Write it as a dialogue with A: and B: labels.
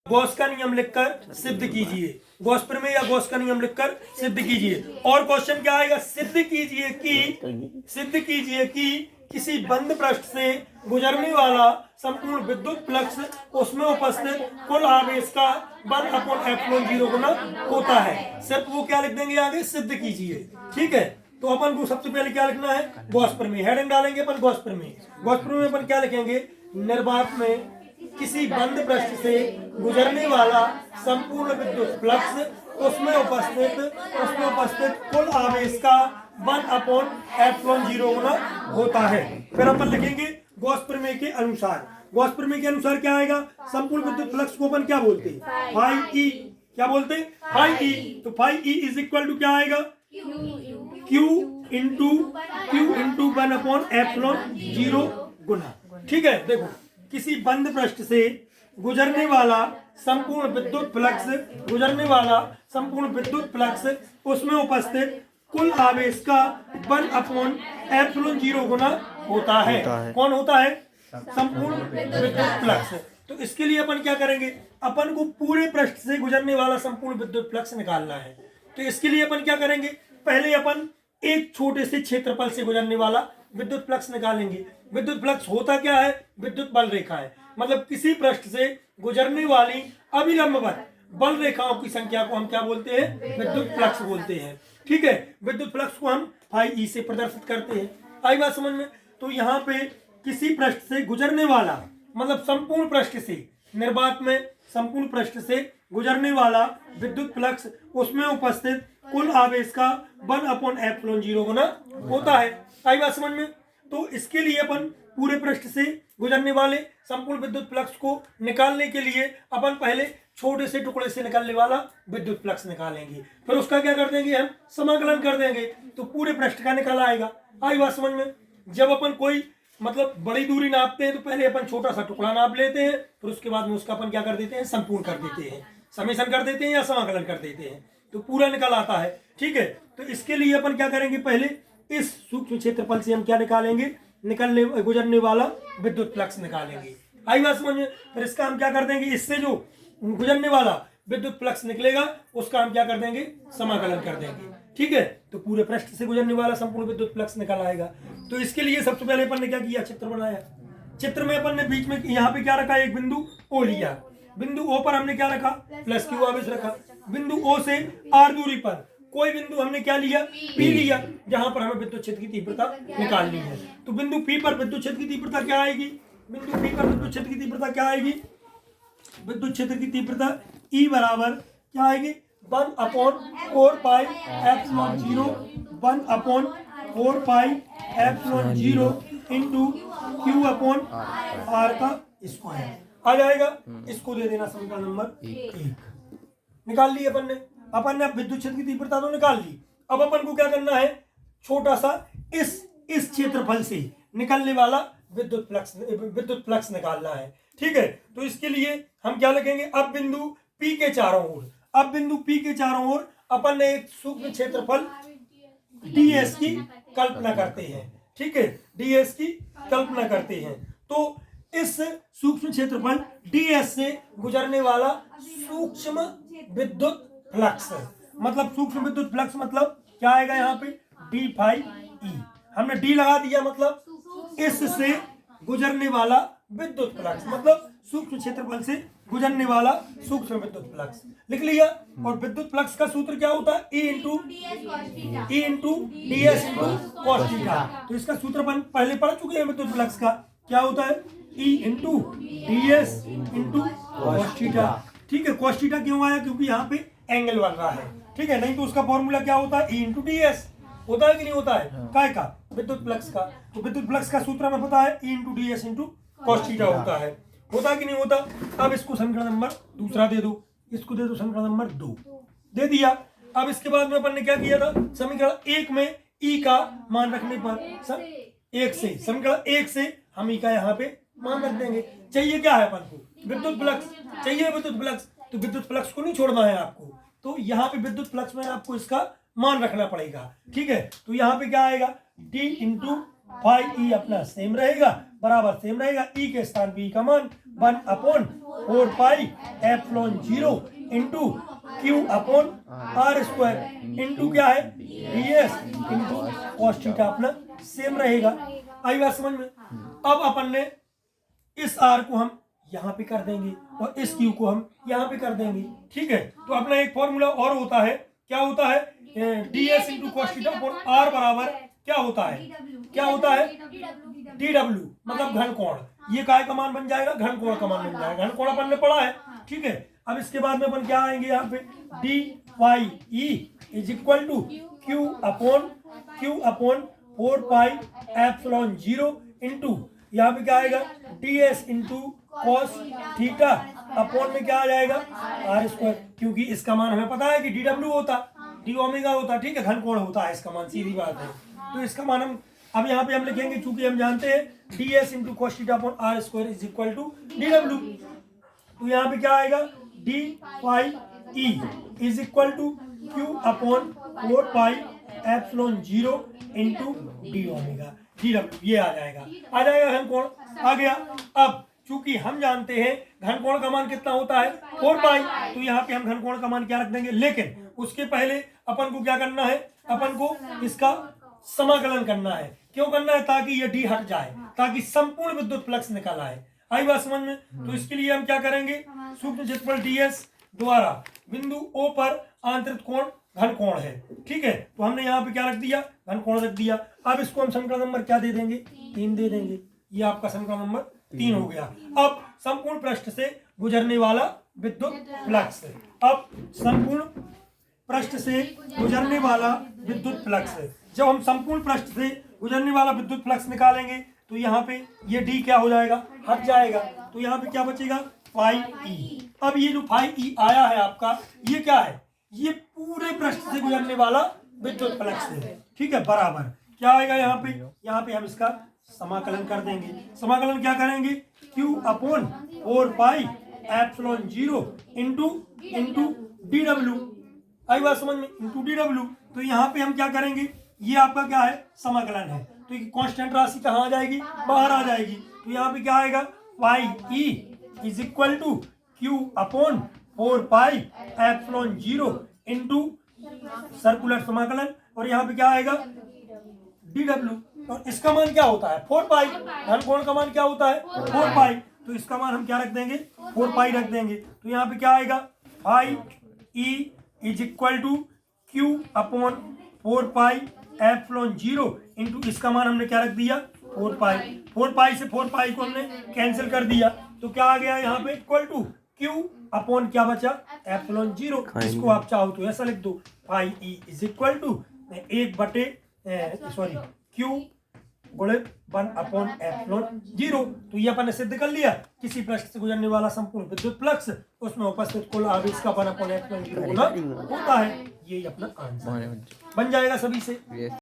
A: Gauss का नियम लिखकर सिद्ध कीजिए, गॉस प्रमेय या गॉस का नियम लिखकर सिद्ध कीजिए। और क्वेश्चन क्या आएगा, सिद्ध कीजिए कि किसी बंद पृष्ठ से गुजरने वाला संपूर्ण विद्युत फ्लक्स उसमें उपस्थित कुल आवेश का 1/ε0 गुना होता है। सिर्फ वो क्या लिख देंगे आगे, सिद्ध कीजिए। ठीक है, तो अपन को सबसे पहले क्या लिखना है, गॉस प्रमेय। हेडिंग डालेंगे अपन गॉस प्रमेय। गॉस प्रमेय में अपन क्या लिखेंगे, निर्वात में किसी बंद पृष्ठ से गुजरने वाला संपूर्ण विद्युत फ्लक्स उसमें उपस्थित कुल आवेश का 1/ε0 गुना होता है। फिर अपन लिखेंगे गॉस प्रमेय के अनुसार। गॉस प्रमेय के अनुसार क्या आएगा, संपूर्ण विद्युत फ्लक्स को अपन क्या बोलते हैं, फाई ई। क्या बोलते हैं, फाई ई। तो phi E is equal to क्या आएगा, Q इंटू 1/ε0 गुना। ठीक है, देखो किसी बंद पृष्ठ से गुजरने वाला संपूर्ण विद्युत फ्लक्स उसमें उपस्थित कुल आवेश का 1/ε0 गुना होता है। कौन होता है, संपूर्ण विद्युत फ्लक्स। तो इसके लिए अपन क्या करेंगे, अपन को पूरे पृष्ठ से गुजरने वाला संपूर्ण विद्युत फ्लक्स निकालना है। तो इसके लिए अपन क्या करेंगे, पहले अपन एक छोटे से क्षेत्रफल से गुजरने वाला विद्युत फ्लक्स निकालेंगे। विद्युत फ्लक्स होता क्या है, विद्युत बल रेखा है। मतलब किसी पृष्ठ से गुजरने वाली अविलंबवत बल रेखाओं की संख्या को हम क्या बोलते हैं, विद्युत फ्लक्स बोलते हैं। ठीक है, विद्युत फ्लक्स को हम फाई ई से प्रदर्शित करते हैं। आई बात समझ में। तो यहाँ पे किसी पृष्ठ से गुजरने वाला, मतलब संपूर्ण पृष्ठ से, निर्वात में संपूर्ण पृष्ठ से गुजरने वाला विद्युत फ्लक्स उसमें उपस्थित कुल आवेश का 1/ε0 गुना होता है। आई बात समझ में। तो इसके लिए अपन पूरे पृष्ठ से गुजरने वाले संपूर्ण विद्युत फ्लक्स को निकालने के लिए अपन पहले छोटे से टुकड़े से निकलने वाला विद्युत फ्लक्स निकालेंगे। फिर उसका क्या कर देंगे, हम समाकलन कर देंगे, तो पूरे पृष्ठ का निकल आएगा। आई बात समझ में। जब अपन कोई मतलब बड़ी दूरी नापते हैं तो पहले अपन छोटा सा टुकड़ा नाप लेते हैं, फिर उसके बाद में उसका अपन क्या कर देते हैं, संपूर्ण कर देते हैं, समेशन कर देते हैं या समाकलन कर देते हैं, तो पूरा निकल आता है। ठीक है, तो इसके लिए अपन क्या करेंगे, पहले इस सूक्ष्म क्षेत्रफल से हम क्या निकालेंगे, गुजरने वाला विद्युत फ्लक्स निकालेंगे। आई बात समझ में। फिर इसका हम क्या कर देंगे, इससे जो गुजरने वाला विद्युत फ्लक्स निकलेगा उसका हम क्या कर देंगे, समाकलन कर देंगे। ठीक है, तो पूरे पृष्ठ से गुजरने वाला संपूर्ण विद्युत फ्लक्स निकल आएगा। तो इसके लिए सबसे पहले अपन ने क्या किया, चित्र बनाया। चित्र में अपन ने बीच में यहाँ पे क्या रखा, एक बिंदु ओ लिया। बिंदु ओ पर हमने क्या रखा, प्लस क्यू आवेश रखा। बिंदु ओ से आर दूरी पर कोई बिंदु हमने क्या लिया, पी लिया, जहां पर हमें विद्युत क्षेत्र की तीव्रता निकालनी है। तो बिंदु पी पर विद्युत क्षेत्र की तीव्रता क्या आएगी, विद्युत क्षेत्र की तीव्रता ई बराबर क्या आएगी, 1/4πε0 इंटू Q/r का स्क्वायर आ जाएगा। इसको दे देना समीकरण नंबर 1। निकाल ली अपन ने विद्युत क्षेत्र की तीव्रता तो निकाल ली। अब अपन को क्या करना है, छोटा सा इस क्षेत्रफल से निकलने वाला विद्युत फ्लक्स निकालना है। ठीक है, तो इसके लिए हम क्या लिखेंगे, अब बिंदु P के चारों ओर अपन ने एक सूक्ष्म क्षेत्रफल ds की कल्पना करते हैं। ठीक है, ds की कल्पना करते हैं। तो इस सूक्ष्म क्षेत्रफल ds से गुजरने वाला सूक्ष्म विद्युत फ्लक्स, मतलब सूक्ष्म विद्युत फ्लक्स मतलब क्या आएगा, यहाँ पे d फाई ई। हमने d लगा दिया, मतलब इससे गुजरने वाला विद्युत फ्लक्स, मतलब सूक्ष्म क्षेत्रफल से गुजरने वाला सूक्ष्म विद्युत फ्लक्स लिख लिया। और विद्युत फ्लक्स का सूत्र क्या होता है, E into ds into cos theta. तो इसका सूत्र अपन पहले पढ़ चुके हैं विद्युत फ्लक्स का, क्या होता है, E into ds into cos theta. ठीक है, कॉस थीटा क्यों आया, क्योंकि यहाँ पे एंगल बन रहा है। ठीक है, नहीं तो उसका फॉर्मूला क्या होता है, E इंटू ds होता है कि नहीं होता है, काय का, विद्युत फ्लक्स का। तो विद्युत फ्लक्स का सूत्र हमें पता है, E into ds into cos theta होता है कि नहीं होता। अब इसको समीकरण नंबर दूसरा दे दो, इसको दे दो समीकरण नंबर 2, दे दिया। अब इसके बाद में अपन ने क्या किया था, समीकरण 1 में E का मान रखने पर समीकरण 1 से हम E का यहाँ पे मान रख देंगे। चाहिए क्या है अपन को, विद्युत फ्लक्स चाहिए, तो विद्युत फ्लक्स को नहीं छोड़ना है आपको, तो यहाँ पे विद्युत फ्लक्स में आपको इसका मान रखना पड़ेगा। ठीक है, तो यहाँ पे क्या आएगा, d इंटू फाई ई अपना सेम रहेगा, बराबर सेम रहेगा, ई के स्थान पे ई का मान 1 upon 4 pi epsilon 0 into Q upon R square into क्या है ds इंटू कॉस थीटा अपना सेम रहेगा। आई बात समझ में। अब अपन ने इस r को हम यहाँ पे कर देंगे और इस q को हम यहाँ पे कर देंगे। ठीक है, तो अपना एक फॉर्मूला और होता है, क्या होता है, ds into cos theta upon r बराबर क्या होता है, क्या होता है dw मतलब घन कोण। ये काय का मान बन जाएगा, घन कोण का मान बन जाएगा। घन कोण अपन ने पढ़ा है। ठीक है, अब इसके बाद में अपन क्या आएंगे यहाँ पे dy e is equal to q upon 4 pi epsilon 0 into यहाँ पे क्या आएगा ds into cos theta upon में क्या आ जाएगा आर स्क्वायर, क्योंकि इसका मान हमें पता है कि dw होता, d ओमेगा होता। ठीक है, घन कोण होता है इसका मान, सीधी बात है। तो इसका मान हम अब यहाँ पे हम लिखेंगे, चूंकि हम जानते हैं ds into cos theta upon R square is equal to dw। तो यहाँ पे क्या आएगा dy e is equal to q upon 4 pi epsilon 0 into D omega dw। ये आ जाएगा घन कोण आ गया। अब चूंकि हम जानते हैं घन कोण का मान कितना होता है 4 पाई, तो यहाँ पे हम घन कोण का मान क्या रख देंगे, लेकिन उसके पहले अपन को क्या करना है, अपन को इसका समाकलन करना है। क्यों करना है, ताकि ये डी हट जाए, ताकि संपूर्ण विद्युत फ्लक्स निकल आए। आई बात समझ में। तो इसके लिए हम क्या करेंगे, सूक्ष्म क्षेत्रफल ds द्वारा बिंदु O पर आंतरिक कोण घन कोण है। ठीक है, तो हमने यहाँ पे क्या रख दिया, घन कोण रख दिया। अब इसको हम समीकरण नंबर क्या दे देंगे, 3 दे देंगे। ये आपका समीकरण नंबर 3 हो गया। अब संपूर्ण पृष्ठ से गुजरने वाला विद्युत फ्लक्स, अब संपूर्ण पृष्ठ से गुजरने वाला विद्युत फ्लक्स, जब हम संपूर्ण पृष्ठ से गुजरने वाला विद्युत फ्लक्स निकालेंगे तो यहाँ पे ये डी क्या हो जाएगा, हट जाएगा। तो यहाँ पे क्या बचेगा फाई ई। अब ये जो फाई ई आया है आपका, ये क्या है, ये पूरे पृष्ठ से गुजरने वाला विद्युत फ्लक्स है। ठीक है, बराबर क्या आएगा यहाँ पे हम इसका समाकलन कर देंगे। समाकलन क्या करेंगे, q upon 4 pi epsilon 0 into dw। आई बात समझ में, इंटू dw। तो यहाँ पे हम क्या करेंगे, ये आपका क्या है समाकलन है, तो ये कांस्टेंट राशि कहाँ आ जाएगी, बाहर आ जाएगी। तो यहाँ पे क्या आएगा phi E is equal to q upon 4 pi epsilon 0 into circular समाकलन, और यहाँ पे क्या आएगा dw। और इसका मान क्या होता है 4 पाई, घन कोण का मान क्या होता है 4 पाई। तो इसका मान हम क्या रख देंगे 4 पाई रख देंगे। तो यहाँ पे क्या आएगा phi E is equal to q upon 4 pi epsilon 0 into इसका मान हमने क्या रख दिया 4 पाई। 4 पाई से 4 पाई को हमने कैंसिल कर दिया, तो क्या आ गया यहाँ पे इक्वल टू q अपॉन क्या बचा एप्सिलॉन 0। इसको आप चाहो तो ऐसा लिख दो, phi E is equal to 1/q गुणित 1 अपॉन एप्सिलॉन 0। तो ये अपन ने सिद्ध कर लिया, किसी पृष्ठ से गुजरने वाला संपूर्ण विद्युत फ्लक्स उसमें उपस्थित कुल आवेश का 1 अपॉन एप्सिलॉन 0 होता है। ये अपना आंसर बन जाएगा सभी से।